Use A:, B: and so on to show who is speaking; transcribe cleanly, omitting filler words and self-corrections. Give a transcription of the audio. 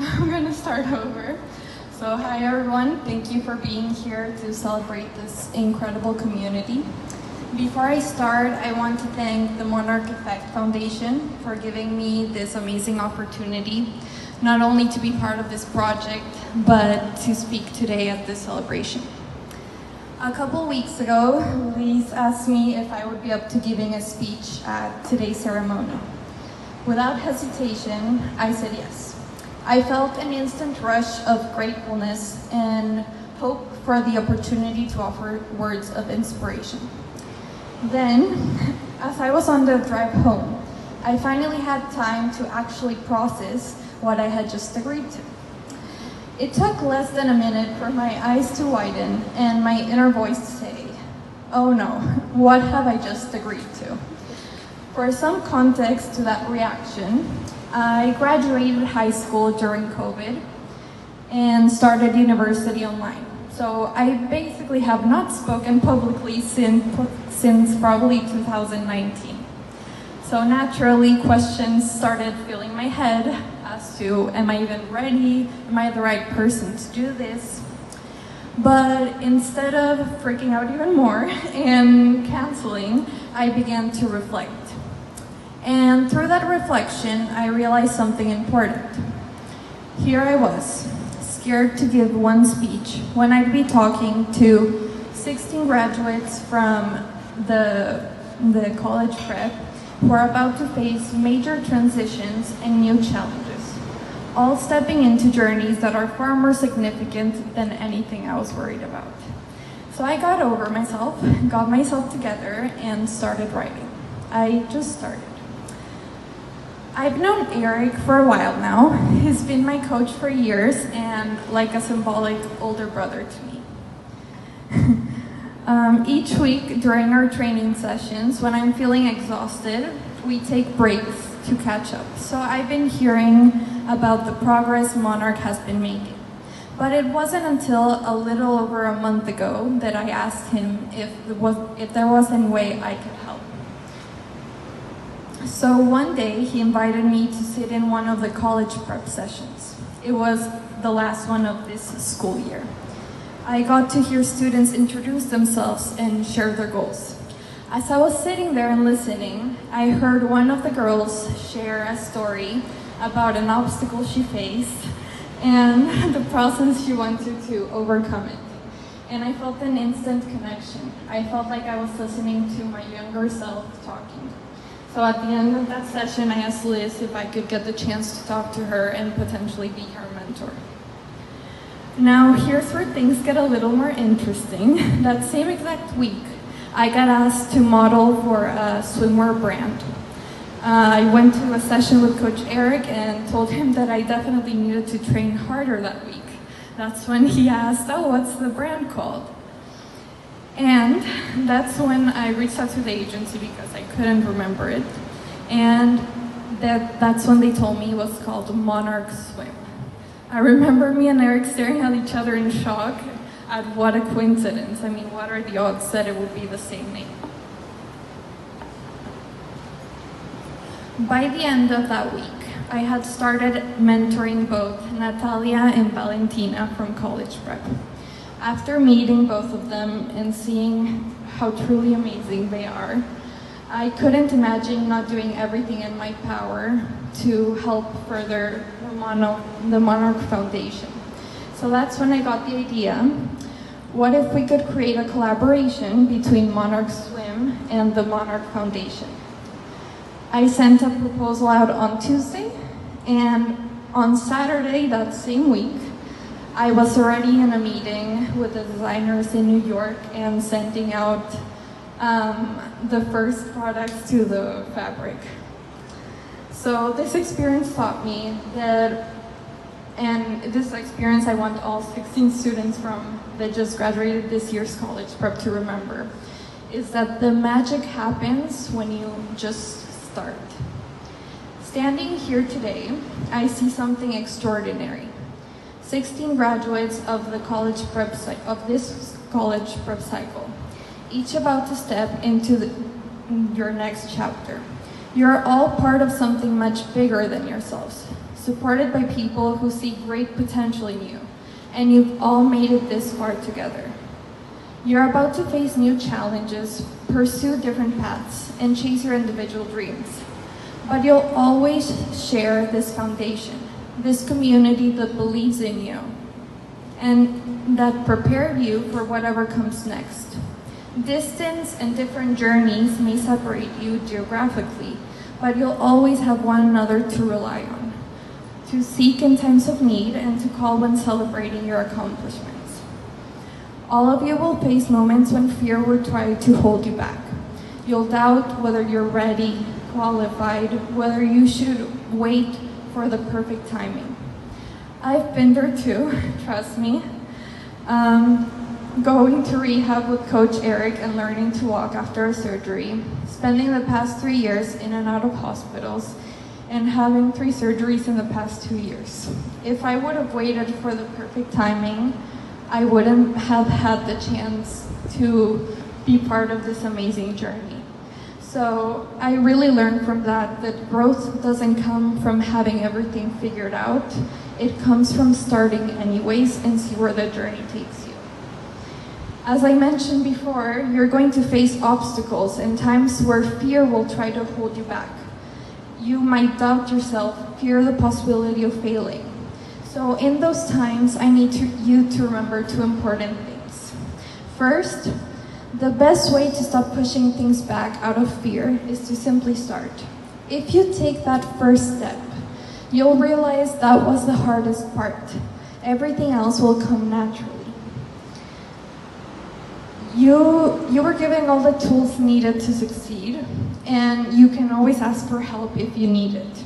A: I'm gonna start over. So hi everyone, thank you for being here to celebrate this incredible community. Before I start, I want to thank the Monarch Effect Foundation for giving me this amazing opportunity, not only to be part of this project, but to speak today at this celebration. A couple weeks ago, Louise asked me if I would be up to giving a speech at today's ceremony. Without hesitation, I said yes. I felt an instant rush of gratefulness and hope for the opportunity to offer words of inspiration. Then, as I was on the drive home, I finally had time to actually process what I had just agreed to. It took less than a minute for my eyes to widen and my inner voice to say, "Oh no, what have I just agreed to?" For some context to that reaction, I graduated high school during COVID and started university online. So I basically have not spoken publicly since probably 2019. So naturally, questions started filling my head as to, am I even ready? Am I the right person to do this? But instead of freaking out even more and canceling, I began to reflect. And through that reflection, I realized something important. Here I was, scared to give one speech when I'd be talking to 16 graduates from the college prep who are about to face major transitions and new challenges, all stepping into journeys that are far more significant than anything I was worried about. So I got over myself, got myself together, and started writing. I just started. I've known Eric for a while now. He's been my coach for years and like a symbolic older brother to me. Each week during our training sessions, when I'm feeling exhausted, we take breaks to catch up. So I've been hearing about the progress Monarch has been making. But it wasn't until a little over a month ago that I asked him if there was any way I could help. So one day he invited me to sit in one of the college prep sessions. It was the last one of this school year. I got to hear students introduce themselves and share their goals. As I was sitting there and listening, I heard one of the girls share a story about an obstacle she faced and the process she wanted to overcome it. And I felt an instant connection. I felt like I was listening to my younger self talking. So at the end of that session, I asked Liz if I could get the chance to talk to her and potentially be her mentor. Now, here's where things get a little more interesting. That same exact week, I got asked to model for a swimwear brand. I went to a session with Coach Eric and told him that I definitely needed to train harder that week. That's when he asked, "Oh, what's the brand called?" And that's when I reached out to the agency because I couldn't remember it. And that's when they told me it was called Monarch Swim. I remember me and Eric staring at each other in shock at what a coincidence. I mean, what are the odds that it would be the same name? By the end of that week, I had started mentoring both Natalia and Valentina from college prep. After meeting both of them and seeing how truly amazing they are, I couldn't imagine not doing everything in my power to help further the Monarch Foundation. So that's when I got the idea, what if we could create a collaboration between Monarch Swim and the Monarch Foundation? I sent a proposal out on Tuesday, and on Saturday that same week, I was already in a meeting with the designers in New York and sending out the first products to the fabric. So this experience taught me that, and this experience I want all 16 students that just graduated this year's college prep to remember, is that the magic happens when you just start. Standing here today, I see something extraordinary. 16 graduates of this college prep cycle, each about to step into your next chapter. You're all part of something much bigger than yourselves. supported by people who see great potential in you, and you've all made it this far together. You're about to face new challenges, pursue different paths, and chase your individual dreams. But you'll always share this foundation, this community that believes in you, and that prepared you for whatever comes next. Distance and different journeys may separate you geographically, but you'll always have one another to rely on, to seek in times of need, and to call when celebrating your accomplishments. All of you will face moments when fear will try to hold you back. You'll doubt whether you're ready, qualified, whether you should wait for the perfect timing. I've been there too, trust me. Going to rehab with Coach Eric and learning to walk after a surgery, spending the past 3 years in and out of hospitals, and having 3 surgeries in the past 2 years. If I would have waited for the perfect timing, I wouldn't have had the chance to be part of this amazing journey. So I really learned from that growth doesn't come from having everything figured out. It comes from starting anyways and see where the journey takes you. As I mentioned before, you're going to face obstacles and times where fear will try to hold you back. You might doubt yourself, fear the possibility of failing. So in those times, I need you to remember 2 important things. First, the best way to stop pushing things back out of fear is to simply start. If you take that first step, you'll realize that was the hardest part. Everything else will come naturally. You were given all the tools needed to succeed, and you can always ask for help if you need it.